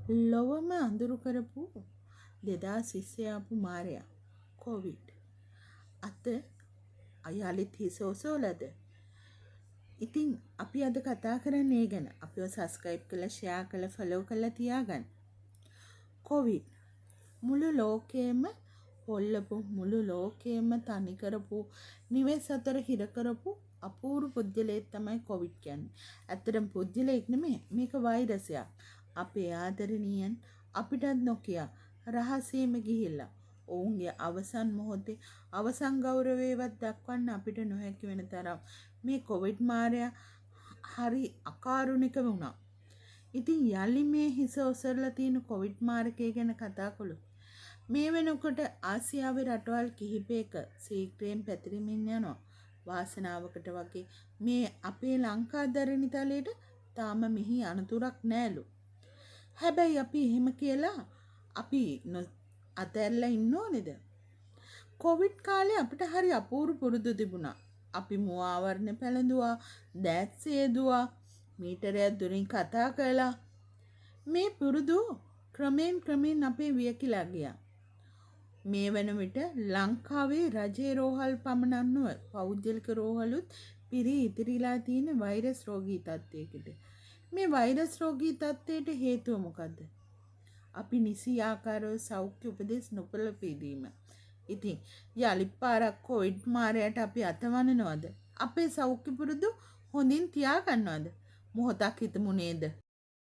ලොවම අඳුරු කරපු 2020 ආපු මාරයා කොවිඩ් අත අයාලිත් හිසෝසෝලද. ඉතින් අපි අද කතා කරන්නේ ගැන. අපිව සබ්ස්ක්‍රයිබ් කරලා ෂෙයා කරලා ෆලෝ කරලා තියාගන්න. කොවිඩ් මුළු ලෝකෙම හොල්ලපු, මුළු ලෝකෙම තනි කරපු, නිවෙස් අතර හිර කරපු අපූර්ව පුද්ගලයෙක් තමයි කොවිඩ් කියන්නේ. ඇත්තටම පුද්ගලයෙක් නෙමෙයි, මේක වෛරසයක්. අපේ ආදරණීයන් අපිටත් නොකිය රහසේම ගිහිල්ලා ඔවුන්ගේ අවසන් මොහොතේ අවසන් ගෞරවයවත් දක්වන්න අපිට නොහැකි වෙන තරම් මේ කොවිඩ් මාරයා හරි අකාරුණික වුණා. ඉතින් යලි මේ හිස ඔසරලා තියෙන කොවිඩ් මාරකය ගැන කතා කළොත් මේ වෙනකොට ආසියාවේ රටවල් කිහිපයක සීක්‍රයෙන් පැතිරෙමින් යනවා. වාසනාවකට වගේ මේ අපේ ලංකාදරණි තලයට තාම මෙහි අනතුරක් නෑලු. හැබැයි අපි එහෙම කියලා අපි අතැරලා ඉන්න ඕනේද? කොවිඩ් කාලේ අපිට හරි අපූර්ව පුරුදු තිබුණා. අපි මුව ආවරණ පැළඳුවා, දෑත් සේදුවා, මීටරයක් දුරින් කතා කළා. මේ පුරුදු ක්‍රමෙන් අපේ වියකිලා ගියා. මේ වන විට ලංකාවේ රජයේ රෝහල් පමණක් නොව පෞද්ගලික රෝහලුත් පිරී ඉතිරිලා තියෙන වෛරස් රෝගී තත්ත්වයකට. මේ වෛරස් රෝගී තත්ත්වයට හේතුව මොකද්ද? අපි නිසි ආකාරව සෞඛ්‍ය උපදෙස් නොපළපෙදීම. ඉතින් යලි පාරක් කොවිඩ් මාරයට අපි අතවනනවද? අපේ සෞඛ්‍ය පුරුදු හොඳින් තියාගන්නවද? මොහොතක් හිතමු නේද?